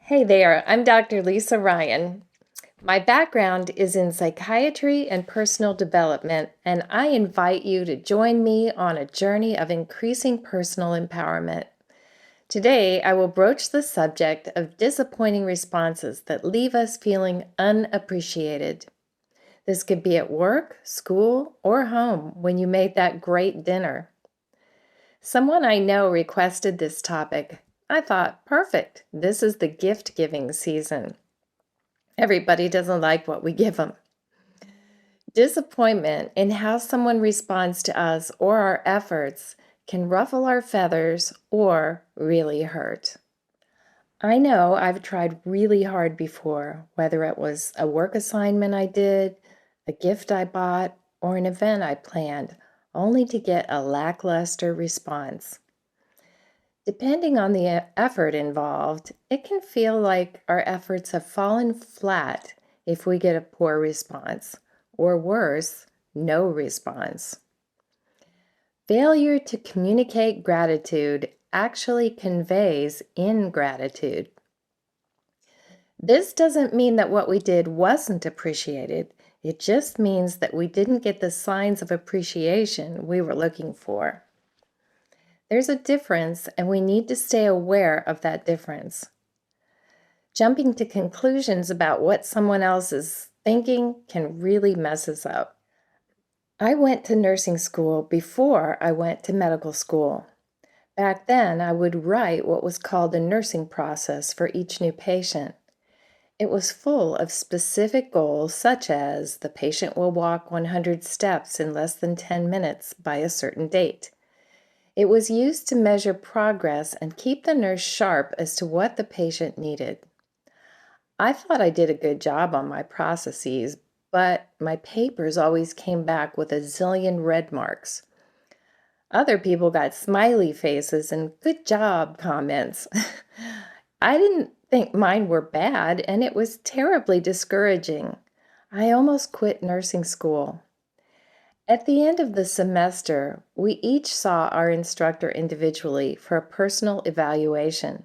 Hey there, I'm Dr. Lisa Ryan. My background is in psychiatry and personal development, and I invite you to join me on a journey of increasing personal empowerment. Today, I will broach the subject of disappointing responses that leave us feeling unappreciated. This could be at work, school, or home when you made that great dinner. Someone I know requested this topic. I thought, perfect, this is the gift giving season. Everybody doesn't like what we give them. Disappointment in how someone responds to us or our efforts can ruffle our feathers or really hurt. I know I've tried really hard before, whether it was a work assignment I did, a gift I bought, or an event I planned, only to get a lackluster response. Depending on the effort involved, it can feel like our efforts have fallen flat if we get a poor response, or worse, no response. Failure to communicate gratitude actually conveys ingratitude. This doesn't mean that what we did wasn't appreciated. It just means that we didn't get the signs of appreciation we were looking for. There's a difference, and we need to stay aware of that difference. Jumping to conclusions about what someone else is thinking can really mess us up. I went to nursing school before I went to medical school. Back then, I would write what was called a nursing process for each new patient. It was full of specific goals, such as the patient will walk 100 steps in less than 10 minutes by a certain date. It was used to measure progress and keep the nurse sharp as to what the patient needed. I thought I did a good job on my processes, but my papers always came back with a zillion red marks. Other people got smiley faces and good job comments. I didn't think mine were bad, and it was terribly discouraging. I almost quit nursing school. At the end of the semester, we each saw our instructor individually for a personal evaluation.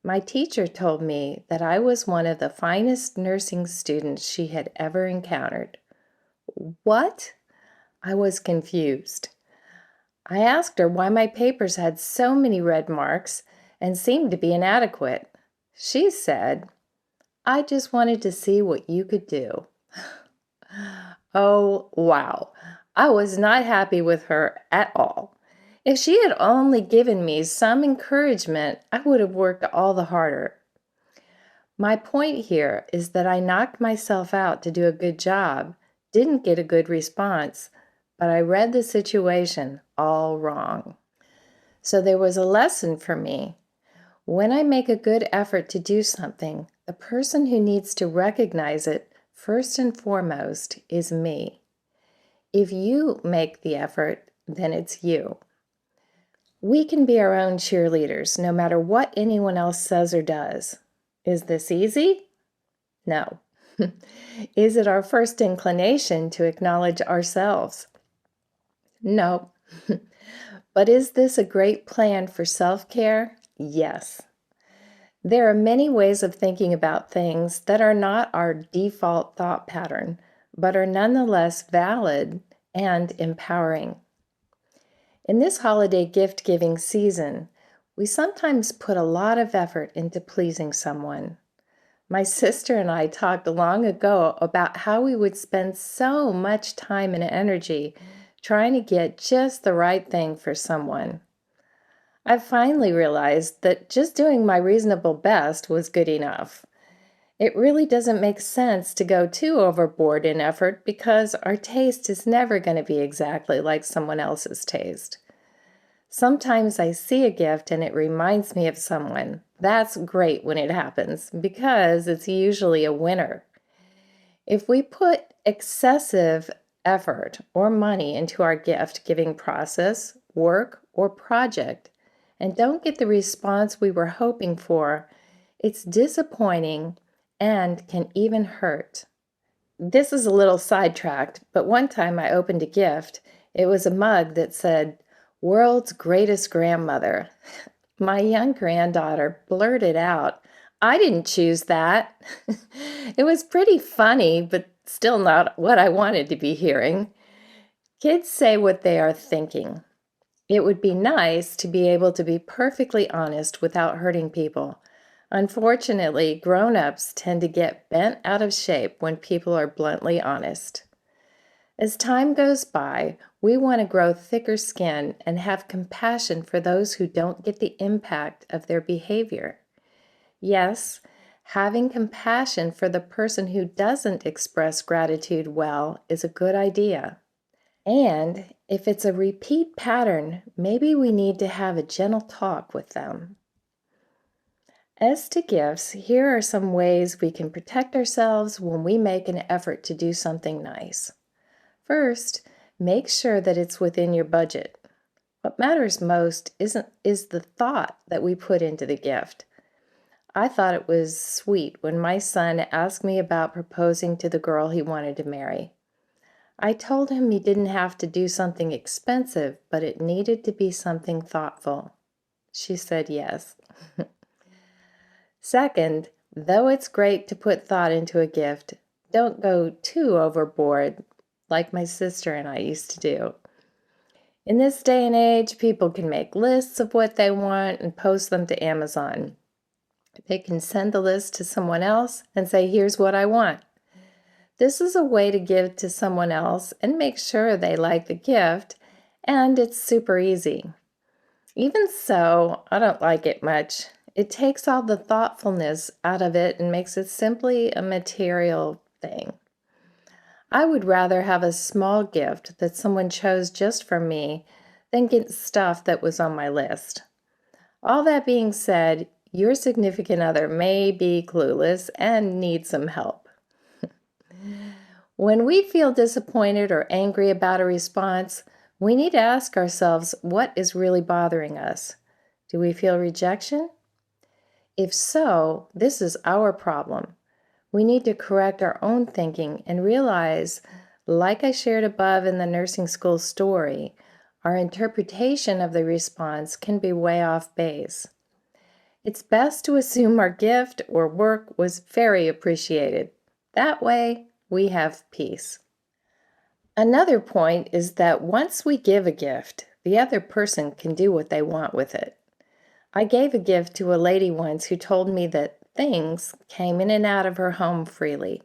My teacher told me that I was one of the finest nursing students she had ever encountered. What? I was confused. I asked her why my papers had so many red marks and seemed to be inadequate. She said, "I just wanted to see what you could do." Oh, wow. I was not happy with her at all. If she had only given me some encouragement, I would have worked all the harder. My point here is that I knocked myself out to do a good job, didn't get a good response, but I read the situation all wrong. So there was a lesson for me. When I make a good effort to do something, the person who needs to recognize it first and foremost is me. If you make the effort, then it's you. We can be our own cheerleaders, no matter what anyone else says or does. Is this easy? No. Is it our first inclination to acknowledge ourselves? No. But is this a great plan for self-care? Yes. There are many ways of thinking about things that are not our default thought pattern, but are nonetheless valid and empowering. In this holiday gift-giving season, we sometimes put a lot of effort into pleasing someone. My sister and I talked long ago about how we would spend so much time and energy trying to get just the right thing for someone. I finally realized that just doing my reasonable best was good enough. It really doesn't make sense to go too overboard in effort because our taste is never going to be exactly like someone else's taste. Sometimes I see a gift and it reminds me of someone. That's great when it happens because it's usually a winner. If we put excessive effort or money into our gift-giving process, work, or project, and don't get the response we were hoping for, it's disappointing and can even hurt. This is a little sidetracked, but one time I opened a gift. It was a mug that said, "World's Greatest Grandmother." My young granddaughter blurted out, I didn't choose that. It was pretty funny, but still not what I wanted to be hearing. Kids say what they are thinking. It would be nice to be able to be perfectly honest without hurting people. Unfortunately, grown-ups tend to get bent out of shape when people are bluntly honest. As time goes by, we want to grow thicker skin and have compassion for those who don't get the impact of their behavior. Yes, having compassion for the person who doesn't express gratitude well is a good idea. And if it's a repeat pattern, maybe we need to have a gentle talk with them. As to gifts, here are some ways we can protect ourselves when we make an effort to do something nice. First, make sure that it's within your budget. What matters most is the thought that we put into the gift. I thought it was sweet when my son asked me about proposing to the girl he wanted to marry. I told him he didn't have to do something expensive, but it needed to be something thoughtful. She said yes. Second, though it's great to put thought into a gift, don't go too overboard like my sister and I used to do. In this day and age, people can make lists of what they want and post them to Amazon. They can send the list to someone else and say, "Here's what I want." This is a way to give to someone else and make sure they like the gift, and it's super easy. Even so, I don't like it much. It takes all the thoughtfulness out of it and makes it simply a material thing. I would rather have a small gift that someone chose just for me than get stuff that was on my list. All that being said, your significant other may be clueless and need some help. When we feel disappointed or angry about a response, we need to ask ourselves what is really bothering us. Do we feel rejection? If so, this is our problem. We need to correct our own thinking and realize, like I shared above in the nursing school story, our interpretation of the response can be way off base. It's best to assume our gift or work was very appreciated. That way, we have peace. Another point is that once we give a gift, the other person can do what they want with it. I gave a gift to a lady once who told me that things came in and out of her home freely.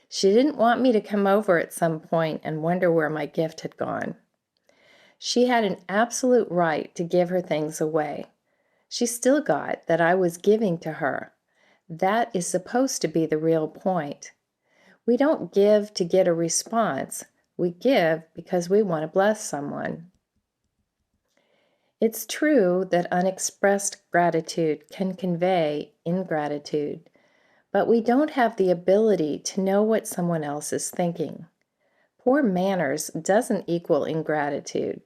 She didn't want me to come over at some point and wonder where my gift had gone. She had an absolute right to give her things away. She still got that I was giving to her. That is supposed to be the real point. We don't give to get a response. We give because we want to bless someone. It's true that unexpressed gratitude can convey ingratitude, but we don't have the ability to know what someone else is thinking. Poor manners doesn't equal ingratitude.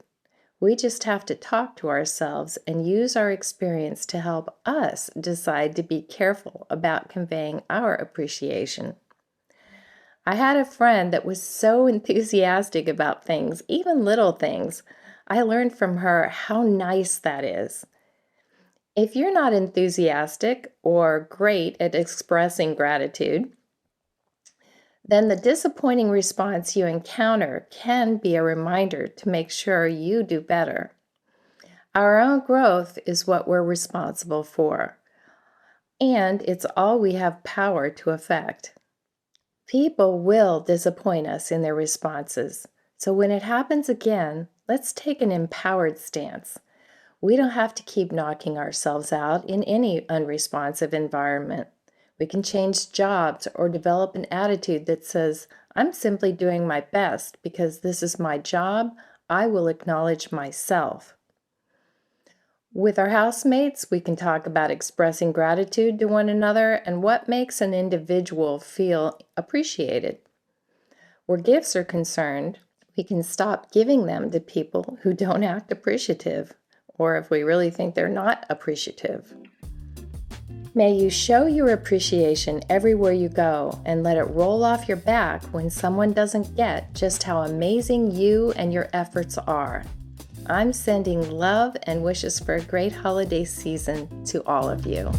We just have to talk to ourselves and use our experience to help us decide to be careful about conveying our appreciation. I had a friend that was so enthusiastic about things, even little things. I learned from her how nice that is. If you're not enthusiastic or great at expressing gratitude, then the disappointing response you encounter can be a reminder to make sure you do better. Our own growth is what we're responsible for, and it's all we have power to affect. People will disappoint us in their responses, so when it happens again, let's take an empowered stance. We don't have to keep knocking ourselves out in any unresponsive environment. We can change jobs or develop an attitude that says, "I'm simply doing my best because this is my job. I will acknowledge myself." With our housemates, we can talk about expressing gratitude to one another and what makes an individual feel appreciated. Where gifts are concerned, we can stop giving them to people who don't act appreciative, or if we really think they're not appreciative. May you show your appreciation everywhere you go and let it roll off your back when someone doesn't get just how amazing you and your efforts are. I'm sending love and wishes for a great holiday season to all of you.